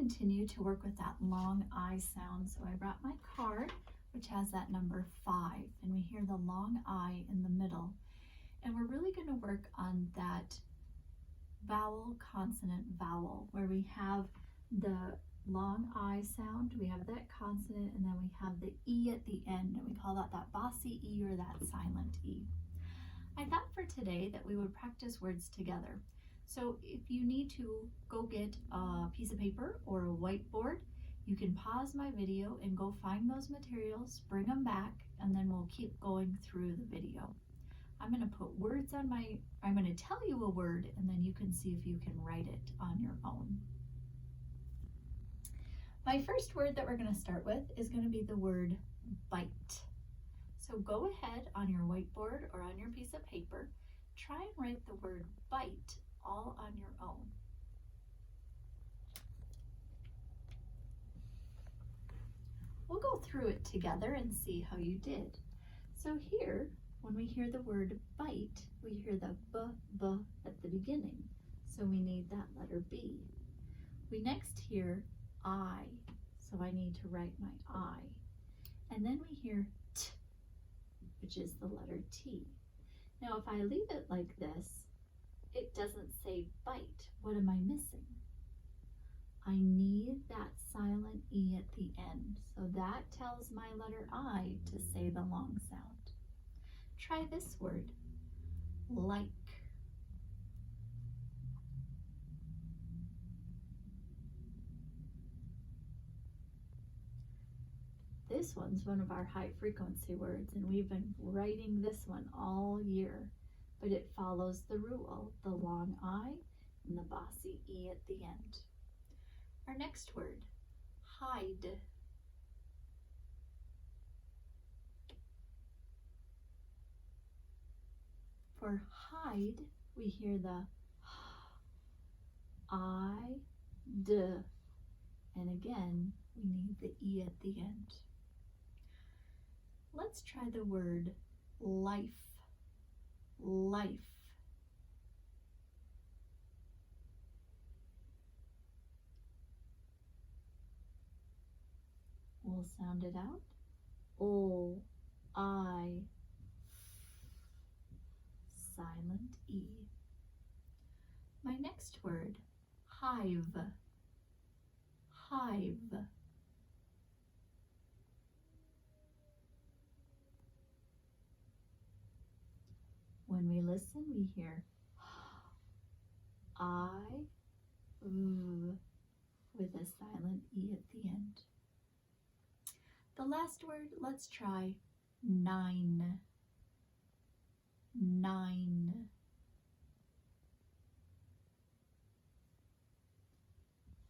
continue to work with that long I sound. So I brought my card, which has that number 5, and we hear the long I in the middle. And we're really going to work on that vowel, consonant, vowel, where we have the long I sound, we have that consonant, and then we have the E at the end, and we call that bossy E or that silent E. I thought for today that we would practice words together. So if you need to go get a piece of paper or a whiteboard, you can pause my video and go find those materials, bring them back, and then we'll keep going through the video. I'm going to put words on I'm going to tell you a word, and then you can see if you can write it on your own. My first word that we're going to start with is going to be the word bite. So go ahead on your whiteboard or on your piece of paper, try and write the word bite all on your own. We'll go through it together and see how you did. So here, when we hear the word bite, we hear the b at the beginning. So we need that letter B. We next hear I, so I need to write my I. And then we hear T, which is the letter T. Now if I leave it like this, it doesn't say bite. What am I missing? I need that silent E at the end. So that tells my letter I to say the long sound. Try this word, like. This one's one of our high frequency words, and we've been writing this one all year, but it follows the rule, the long I and the bossy E at the end. Our next word, hide. For hide, we hear the I, D, and again, we need the E at the end. Let's try the word life. Life. We'll sound it out. O, I, silent E. My next word, hive. Hive. When we listen, we hear I, with a silent E at the end. The last word, let's try 9. 9.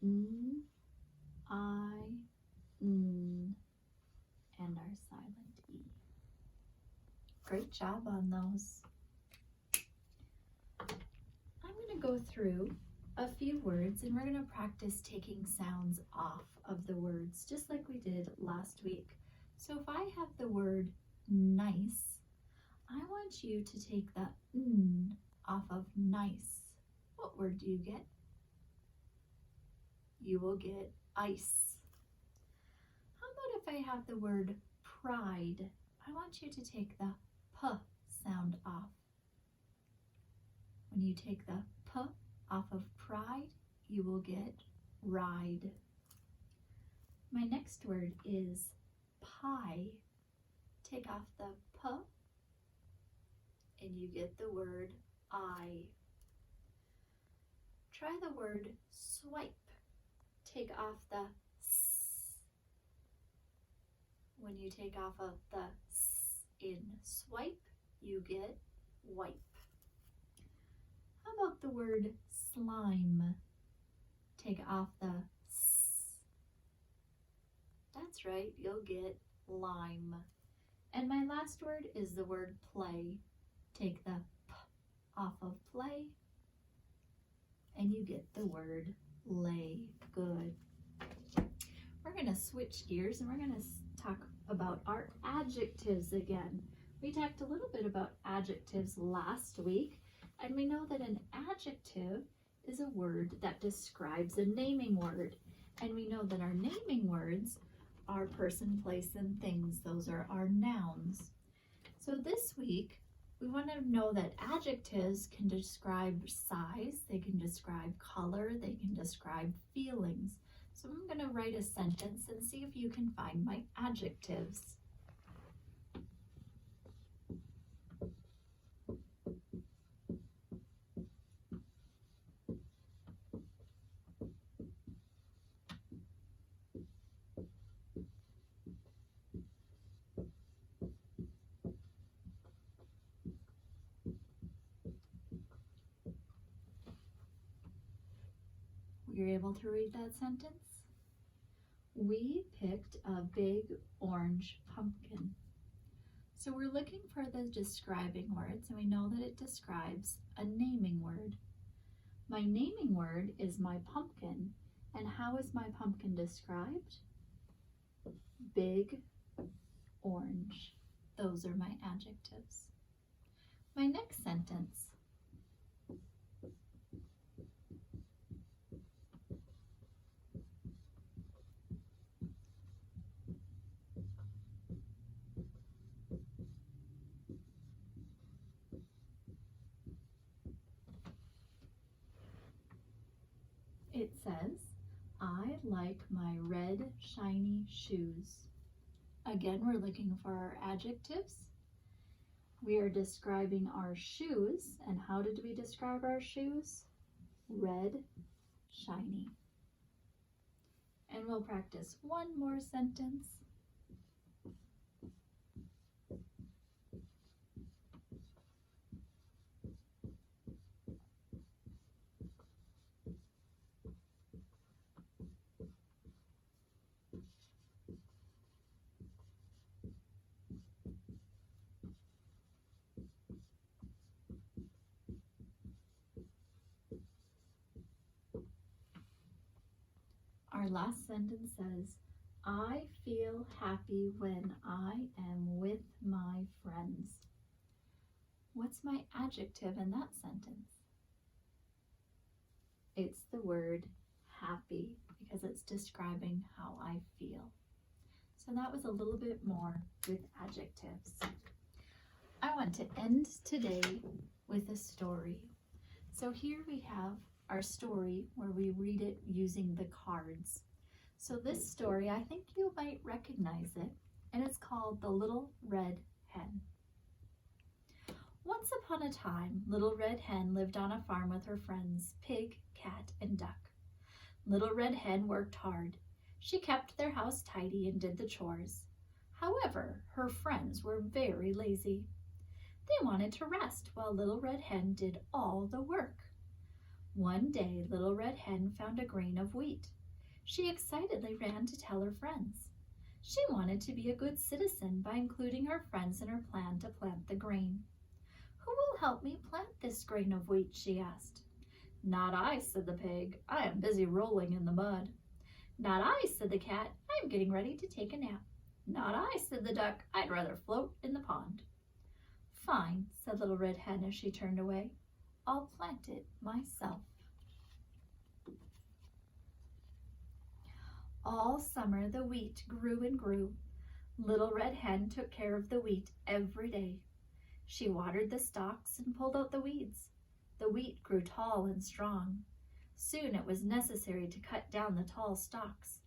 N, I, N, and our silent E. Great job on those. I'm going to go through a few words and we're going to practice taking sounds off of the words, just like we did last week. So if I have the word nice, I want you to take the N off of nice. What word do you get? You will get ice. How about if I have the word pride? I want you to take the P sound off. When you take the P off of pride, you will get ride. My next word is pie. Take off the P and you get the word I. Try the word swipe. Take off the S. When you take off of the S in swipe, you get wipe. How about the word slime? Take off the S. That's right, you'll get lime. And my last word is the word play. Take the P off of play, and you get the word lay. Good. We're going to switch gears and we're going to talk about our adjectives again. We talked a little bit about adjectives last week, and we know that an adjective is a word that describes a naming word. And we know that our naming words are person, place, and things. Those are our nouns. So this week, we want to know that adjectives can describe size, they can describe color, they can describe feelings. So I'm going to write a sentence and see if you can find my adjectives. You're able to read that sentence? We picked a big orange pumpkin. So we're looking for the describing words, and we know that it describes a naming word. My naming word is my pumpkin, and how is my pumpkin described? Big orange. Those are my adjectives. My next sentence. It says, I like my red shiny shoes. Again, we're looking for our adjectives. We are describing our shoes, and how did we describe our shoes? Red, shiny. And we'll practice one more sentence. Our last sentence says, I feel happy when I am with my friends. What's my adjective in that sentence? It's the word happy, because it's describing how I feel. So that was a little bit more with adjectives. I want to end today with a story. So here we have our story where we read it using the cards. So this story, I think you might recognize it, and it's called The Little Red Hen. Once upon a time, Little Red Hen lived on a farm with her friends, Pig, Cat, and Duck. Little Red Hen worked hard. She kept their house tidy and did the chores. However, her friends were very lazy. They wanted to rest while Little Red Hen did all the work. One day, Little Red Hen found a grain of wheat. She excitedly ran to tell her friends. She wanted to be a good citizen by including her friends in her plan to plant the grain. Who will help me plant this grain of wheat? She asked. Not I, said the pig. I am busy rolling in the mud. Not I, said the cat. I am getting ready to take a nap. Not I, said the duck. I'd rather float in the pond. Fine, said Little Red Hen as she turned away. I'll plant it myself. All summer the wheat grew and grew. Little Red Hen took care of the wheat every day. She watered the stalks and pulled out the weeds. The wheat grew tall and strong. Soon it was necessary to cut down the tall stalks.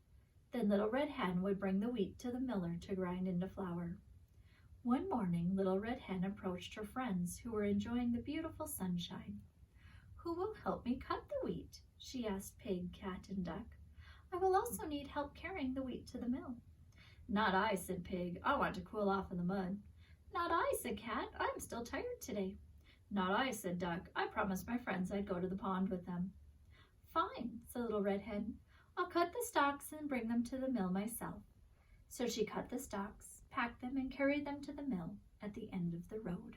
Then Little Red Hen would bring the wheat to the miller to grind into flour. One morning, Little Red Hen approached her friends who were enjoying the beautiful sunshine. Who will help me cut the wheat? She asked Pig, Cat, and Duck. I will also need help carrying the wheat to the mill. Not I, said Pig. I want to cool off in the mud. Not I, said Cat. I'm still tired today. Not I, said Duck. I promised my friends I'd go to the pond with them. Fine, said Little Red Hen. I'll cut the stalks and bring them to the mill myself. So she cut the stalks, packed them, and carried them to the mill at the end of the road.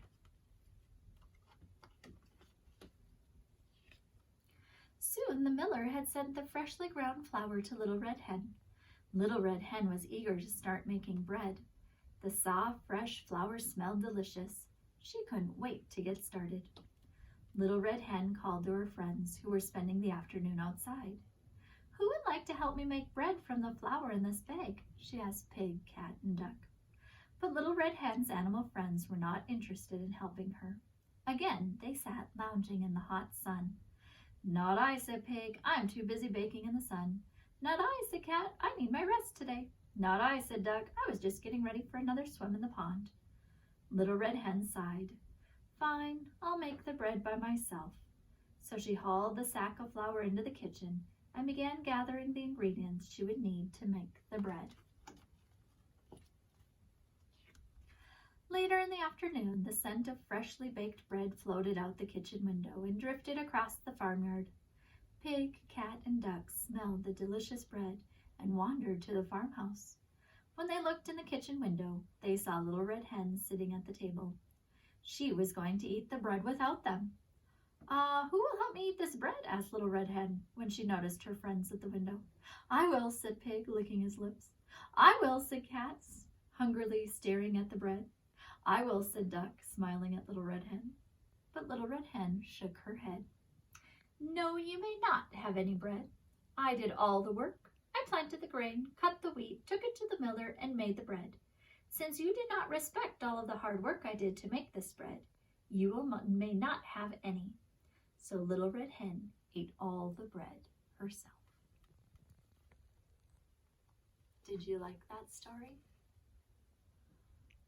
Soon the miller had sent the freshly ground flour to Little Red Hen. Little Red Hen was eager to start making bread. The soft, fresh flour smelled delicious. She couldn't wait to get started. Little Red Hen called to her friends who were spending the afternoon outside. Who would like to help me make bread from the flour in this bag? She asked Pig, Cat, and Duck. But Little Red Hen's animal friends were not interested in helping her. Again, they sat lounging in the hot sun. Not I, said Pig. I'm too busy baking in the sun. Not I, said Cat. I need my rest today. Not I, said Duck. I was just getting ready for another swim in the pond. Little Red Hen sighed. Fine, I'll make the bread by myself. So she hauled the sack of flour into the kitchen and began gathering the ingredients she would need to make the bread. Later in the afternoon, the scent of freshly baked bread floated out the kitchen window and drifted across the farmyard. Pig, Cat, and Duck smelled the delicious bread and wandered to the farmhouse. When they looked in the kitchen window, they saw Little Red Hen sitting at the table. She was going to eat the bread without them. Who will help me eat this bread? Asked Little Red Hen when she noticed her friends at the window. I will, said Pig, licking his lips. I will, said Cat, hungrily staring at the bread. I will, said Duck, smiling at Little Red Hen. But Little Red Hen shook her head. No, you may not have any bread. I did all the work. I planted the grain, cut the wheat, took it to the miller, and made the bread. Since you did not respect all of the hard work I did to make this bread, you may not have any. So Little Red Hen ate all the bread herself. Did you like that story?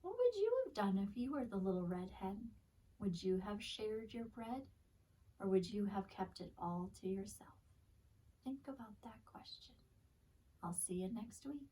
What would you have done if you were the Little Red Hen? Would you have shared your bread, or would you have kept it all to yourself? Think about that question. I'll see you next week.